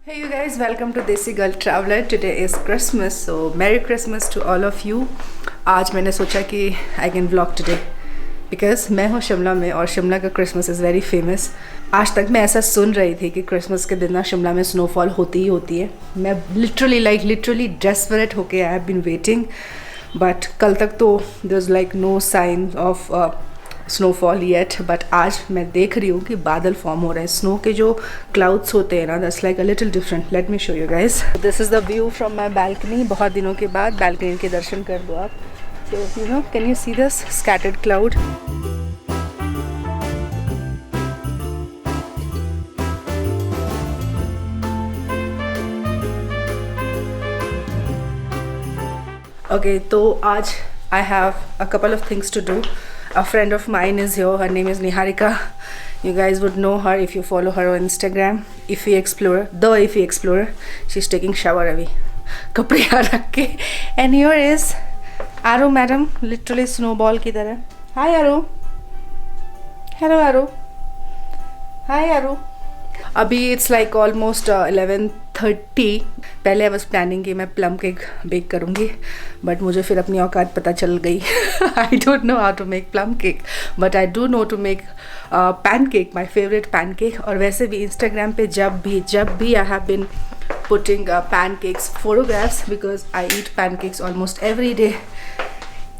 Hey you guys, welcome to Desi Girl Traveler. Today is Christmas, so Merry Christmas to all of you. आज मैंने सोचा कि I can vlog today because मैं हूँ शिमला में और शिमला का क्रिसमस इज़ वेरी फेमस. आज तक मैं ऐसा सुन रही थी कि क्रिसमस के दिन ना शिमला में स्नोफॉल होती ही होती है. मैं लिटरली डेस्परेट होके I have been waiting, but कल तक तो there is like no sign of snowfall yet. But आज मैं देख रही हूँ कि बादल फॉर्म हो रहे हैं. स्नो के जो क्लाउड्स होते हैं ना, that's like a little different. Let me show you guys. This is the view from my balcony. बहुत दिनों के बाद बैल्कनी के दर्शन कर दो आप. So you know, can you see this scattered cloud? Okay, तो आज I have a couple of things to do. A friend of mine is here. Her name is Niharika. You guys would know her if you follow her on Instagram. Ify Explorer, the Ify Explorer. She's taking shower अभी कपड़े यहाँ रख के. And here is Aru madam, literally snowball की तरह. Hi Aru. Hello Aru. Hi Aru. अभी it's like almost 11:30. पहले I was planning कि मैं प्लम केक बेक करूँगी, बट मुझे फिर अपनी औकात पता चल गई. I don't know how to make plum cake, but I do know to make pancake, my favourite pancake. और वैसे भी इंस्टाग्राम पे जब भी I have been putting pancakes photographs, because I eat pancakes almost every day.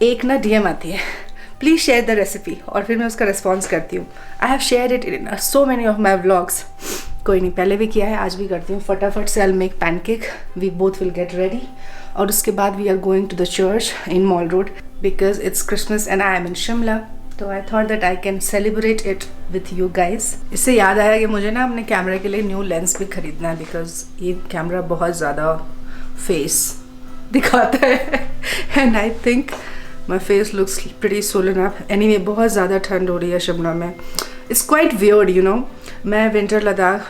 एक ना DM आती है, प्लीज़ शेयर द रेसिपी, और फिर मैं उसका रिस्पॉन्स करती हूँ. I have share it in so many of my vlogs. कोई नहीं, पहले भी किया है, आज भी करती हूँ. फटाफट से I make pancake. We both will get ready, और उसके बाद we are going to the church in Mall Road because it's Christmas and I am in Shimla. तो I thought that I can celebrate it with you guys. इससे याद आया कि मुझे ना अपने कैमरे के लिए न्यू लेंस भी खरीदना है, बिकॉज ये कैमरा बहुत ज़्यादा फेस दिखाता है. And I think my face looks pretty swollen up. Anyway, बहुत ज़्यादा ठंड हो रही है शिमला में. It's quite weird, you know. मैं विंटर लद्दाख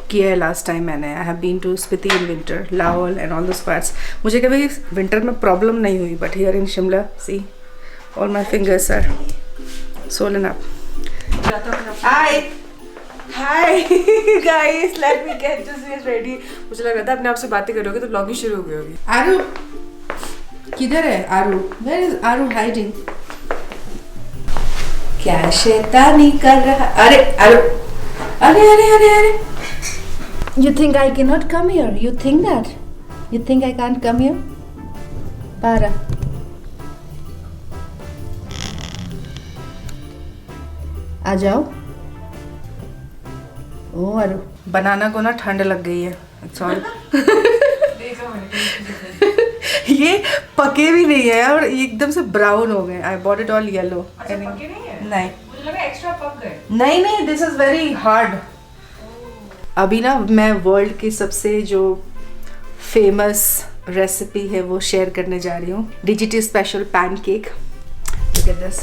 किया है लास्ट टाइम. मैंने I have been to Spiti in winter, Lahaul and all the spots. मुझे कभी विंटर में प्रॉब्लम नहीं हुई, but here in Shimla see all my fingers are swollen up. Hi guys, let me get this ready. मुझे लग रहा था अपने आप से बातें करोगे तो ब्लॉगिंग शुरू हो गई होगी. आरू किधर है? आरू, वेयर इज आरू हाइडिंग? क्या शैतानी कर रहा? अरे आरू, अरे अरे अरे अरे. You think I cannot come here? You think that? You think I can't come here? Para. आ जाओ. ओ आरू, बनाना को ना ठंड लग गई है. It's all. ये पके भी नहीं है और एकदम से ब्राउन हो गए. I bought it all yellow. पके नहीं है? नहीं, मुझे लगा एक्स्ट्रा पक गए. नहीं, दिस इज वेरी हार्ड. अभी ना मैं वर्ल्ड की सबसे जो फेमस रेसिपी है वो शेयर करने जा रही हूँ. DGT special pan cake. Look at this.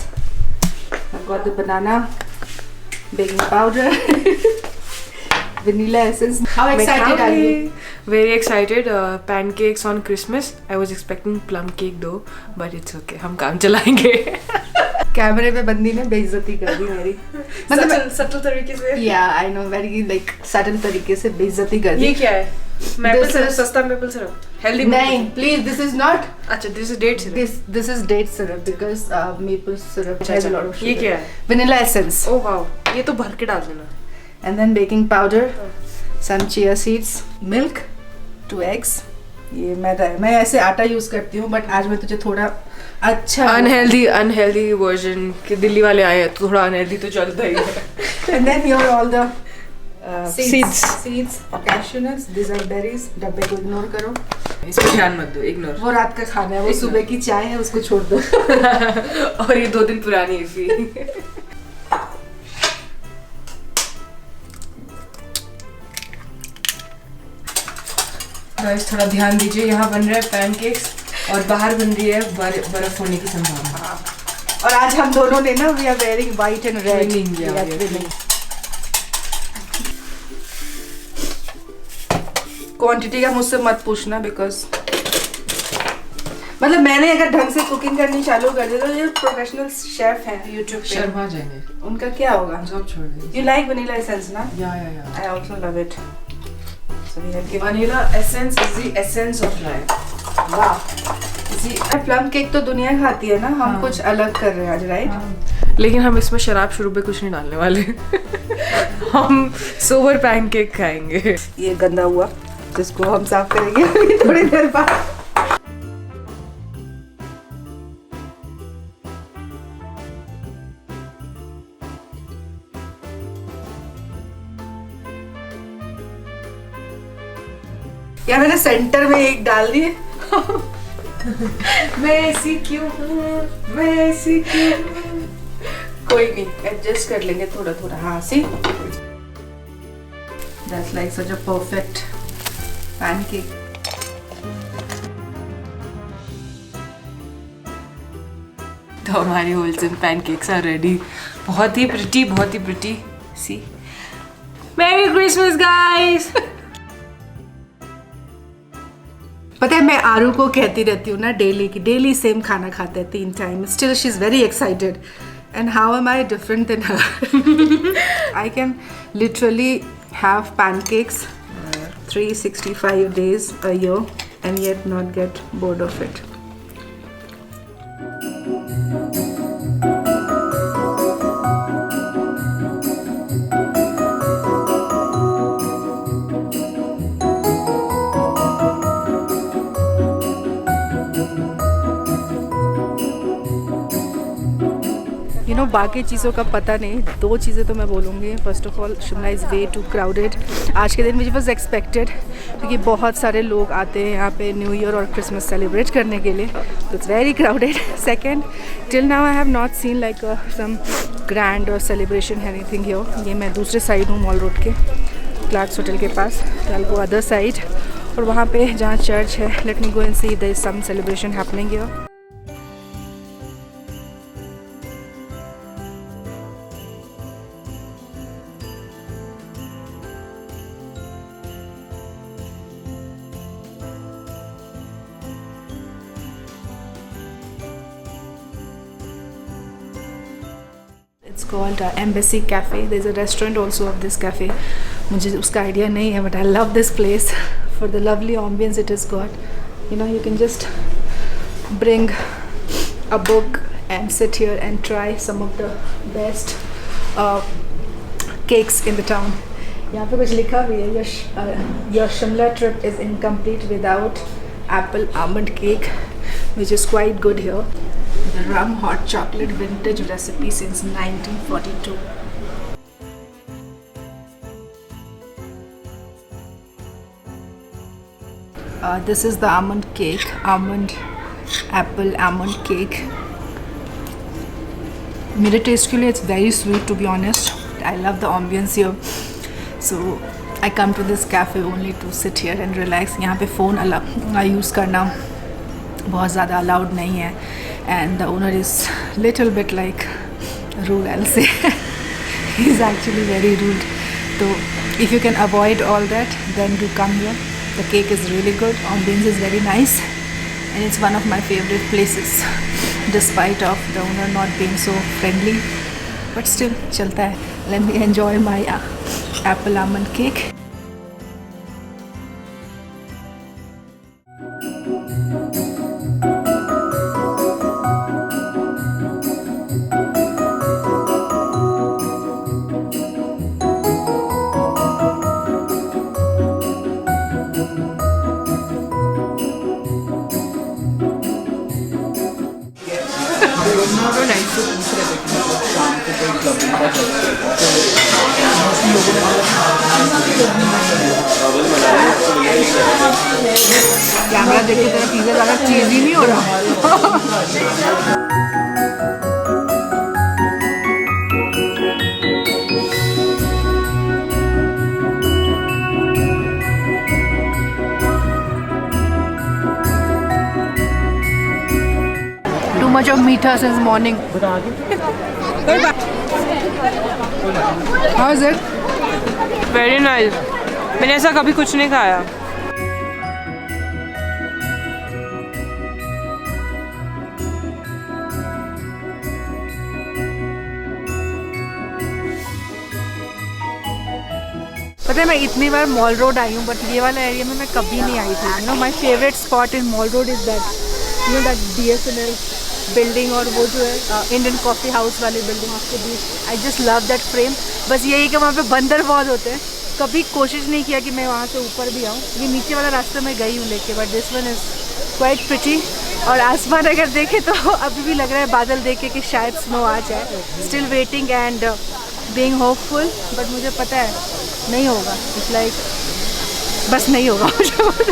I got the banana, baking powder, vanilla essence. How excited are you? Very excited. Pancakes on Christmas. I was expecting plum cake though, but it's okay. हम काम चलाएंगे. कैमरे पे बंदी ने बेइज्जती कर दी मेरी. मतलब सटल तरीके से. Yeah, I know, very like subtle तरीके से बेइज्जती कर दी. ये क्या है? मेपल सिरप, सस्ता मेपल सिरप. हेल्दी. नहीं, please, this is not. अच्छा, this is date syrup. This is date syrup because maple syrup has a lot of sugar. ये क्या है? Vanilla essence. Oh wow. ये तो भर के डाल देना. And then baking powder, some chia seeds, milk, 2 eggs. ये मैदा है. मैं ऐसे आटा यूज करती हूँ, बट आज मैं तुझे थोड़ा अच्छा अनहेल्दी वर्जन के दिल्ली वाले आए हैं तो थोड़ा अनहेल्दी तो चलता ही है. And then here are all the seeds. cashew nuts. These are berries. डब्बे को इग्नोर करो. इस पर ध्यान मत दो, इग्नोर. वो रात का खाना है, वो सुबह की चाय है, उसको छोड़ दो. और ये 2 दिन पुरानी है. गाइस थोड़ा ध्यान दीजिए. यहाँ बन रहे हैं पैनकेक्स और बाहर बन रही है बर्फ होने की संभावना. और आज हम दोनों ने ना we are wearing white and red. Quantity का मुझसे मत पूछना, बिकॉज मतलब मैंने अगर ढंग से कुकिंग करनी चालू कर दी तो ये प्रोफेशनल शेफ हैं यूट्यूब पे. शर्मा जाएंगे. उनका क्या होगा? सब छोड़ देंगे. You like vanilla essence ना? या. I also love it. So we have given. Vanilla essence is the essence of life. वाह, प्लम केक तो दुनिया खाती है ना, हम कुछ अलग कर रहे हैं आज, राइट? लेकिन हम इसमें शराब शुरू कुछ नहीं डालने वाले। हम सोवर पैनकेक खाएंगे। ये गंदा हुआ, जिसको हम साफ करेंगे अभी थोड़ी देर बाद। यार मैंने सेंटर में एक डाल दिए। मैं ऐसी क्यों हूँ, मैं ऐसी क्यों हूँ। कोई नहीं, एडजस्ट कर लेंगे थोड़ा थोड़ा। हाँ, see that's like such a perfect pancake. तो हमारी होलसेल पैनकेक्स आर रेडी। बहुत ही प्रिटी सी। मेरी क्रिसमस गाइस। पता है मैं आरू को कहती रहती हूँ ना डेली की, डेली सेम खाना खाते हैं 3 time, still she is very excited. And how am I different than her? I can literally have pancakes 365 days a year and yet not get bored of it. बाकी चीज़ों का पता नहीं, 2 चीज़ें तो मैं बोलूँगी। First of all, Shimla is way too crowded. आज के दिन मुझे वॉज एक्सपेक्टेड, क्योंकि बहुत सारे लोग आते हैं यहाँ पे न्यू ईयर और क्रिसमस सेलिब्रेट करने के लिए, तो it's very crowded. Second, till now I have not seen like some grand और सेलिब्रेशन एनीथिंग हियर। ये मैं दूसरे साइड हूँ, मॉल रोड के क्लार्क्स होटल के पास। I will go other side, और वहाँ पे जहाँ चर्च है, let me go and see there is some celebration happening here. It's called Embassy Cafe. There's a restaurant also of this cafe. मुझे उसका idea नहीं है, but I love this place for the lovely ambience it has got. You know, you can just bring a book and sit here and try some of the best cakes in the town. यहाँ पे कुछ लिखा भी है, your Shimla trip is incomplete without apple almond cake, which is quite good here. The rum hot chocolate vintage recipe since 1942. This is the almond cake, apple almond cake. मेरे test के लिए it's very sweet, to be honest. I love the ambience here. So I come to this cafe only to sit here and relax. यहाँ पे phone use करना बहुत ज़्यादा allowed नहीं है, and the owner is little bit like rude, I'll say. He's actually very rude. So if you can avoid all that, then do come here. The cake is really good, ambience is very nice, and it's one of my favorite places, despite of the owner not being so friendly, but still chalta hai. Let me enjoy my apple almond cake. Camera देखिए, तेरा pizza ज़्यादा चीज़ी नहीं हो रहा। Too much of meetha since morning. How is it? Very nice. मैंने ऐसा कभी कुछ नहीं खाया। पता पता है मैं इतनी बार मॉल रोड आई हूँ बट ये वाला एरिया में मैं कभी नहीं आई थी। You know my favourite spot in Mall Road is that you know that BSNL building और वो जो है इंडियन कॉफ़ी हाउस वाली बिल्डिंग उसके बीच। I just love that frame. बस यही कि वहाँ पे बंदर बहुत होते हैं। कभी कोशिश नहीं किया कि मैं वहाँ से ऊपर भी आऊँ। ये नीचे वाला रास्ता मैं गई हूँ लेके, but this one is quite pretty. और आसमान अगर देखें तो अभी भी लग रहा है बादल देखे कि शायद स्नो आ जाए। Still waiting and being hopeful, but मुझे पता है नहीं होगा। इट्स लाइक बस नहीं होगा मुझे।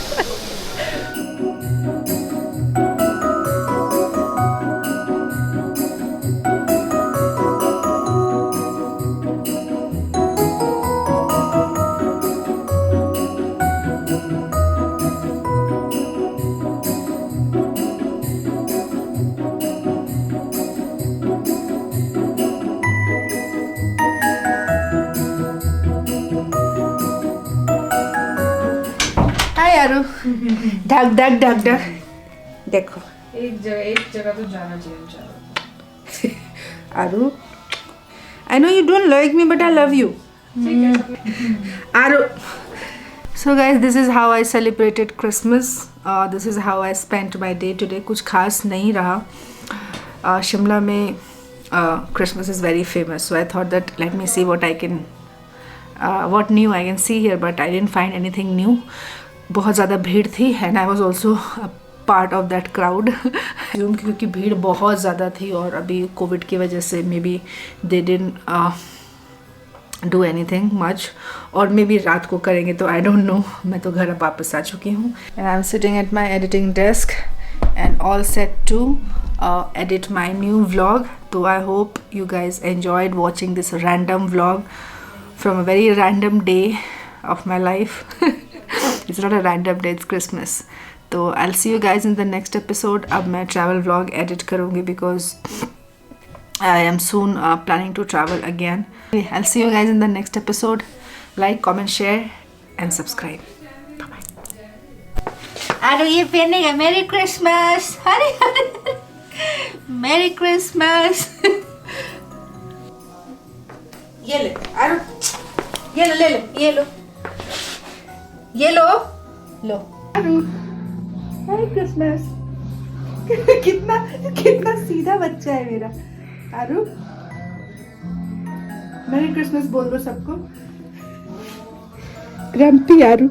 ढक ढक ढक ढक देखो एक जगह तो जाना चाहिए। आरू, I know you don't like me but I love you. Aru. So guys, this is how I celebrated Christmas. This is how I spent my day today. कुछ खास नहीं रहा। शिमला में Christmas is very famous, so I thought that let me see what new I can see here, but I didn't find anything new. बहुत ज़्यादा भीड़ थी and I was also a part of that crowd. क्योंकि भीड़ बहुत ज़्यादा थी और अभी कोविड की वजह से may be they didn't do anything much, और मे बी रात को करेंगे तो I don't know. मैं तो घर वापस आ चुकी हूँ and I'm sitting at my editing desk and all set to edit my new vlog. So I hope you guys enjoyed watching this random vlog from a very random day of my life. It's not a random day, it's Christmas. So I'll see you guys in the next episode. अब मैं travel vlog edit करूँगी because I am soon planning to travel again. I'll see you guys in the next episode. Like, comment, share and subscribe. Bye bye. आरो ये पहनेगा मेरी Christmas. अरे अरे मेरी क्रिसमस। ये ले आरो, ये लो, ले लो, ये लो, ये लो, लो आरो। Merry Christmas. कितना कितना सीधा बच्चा है मेरा आरू। मैरी क्रिसमस बोल दो सबको। रंपी आरू।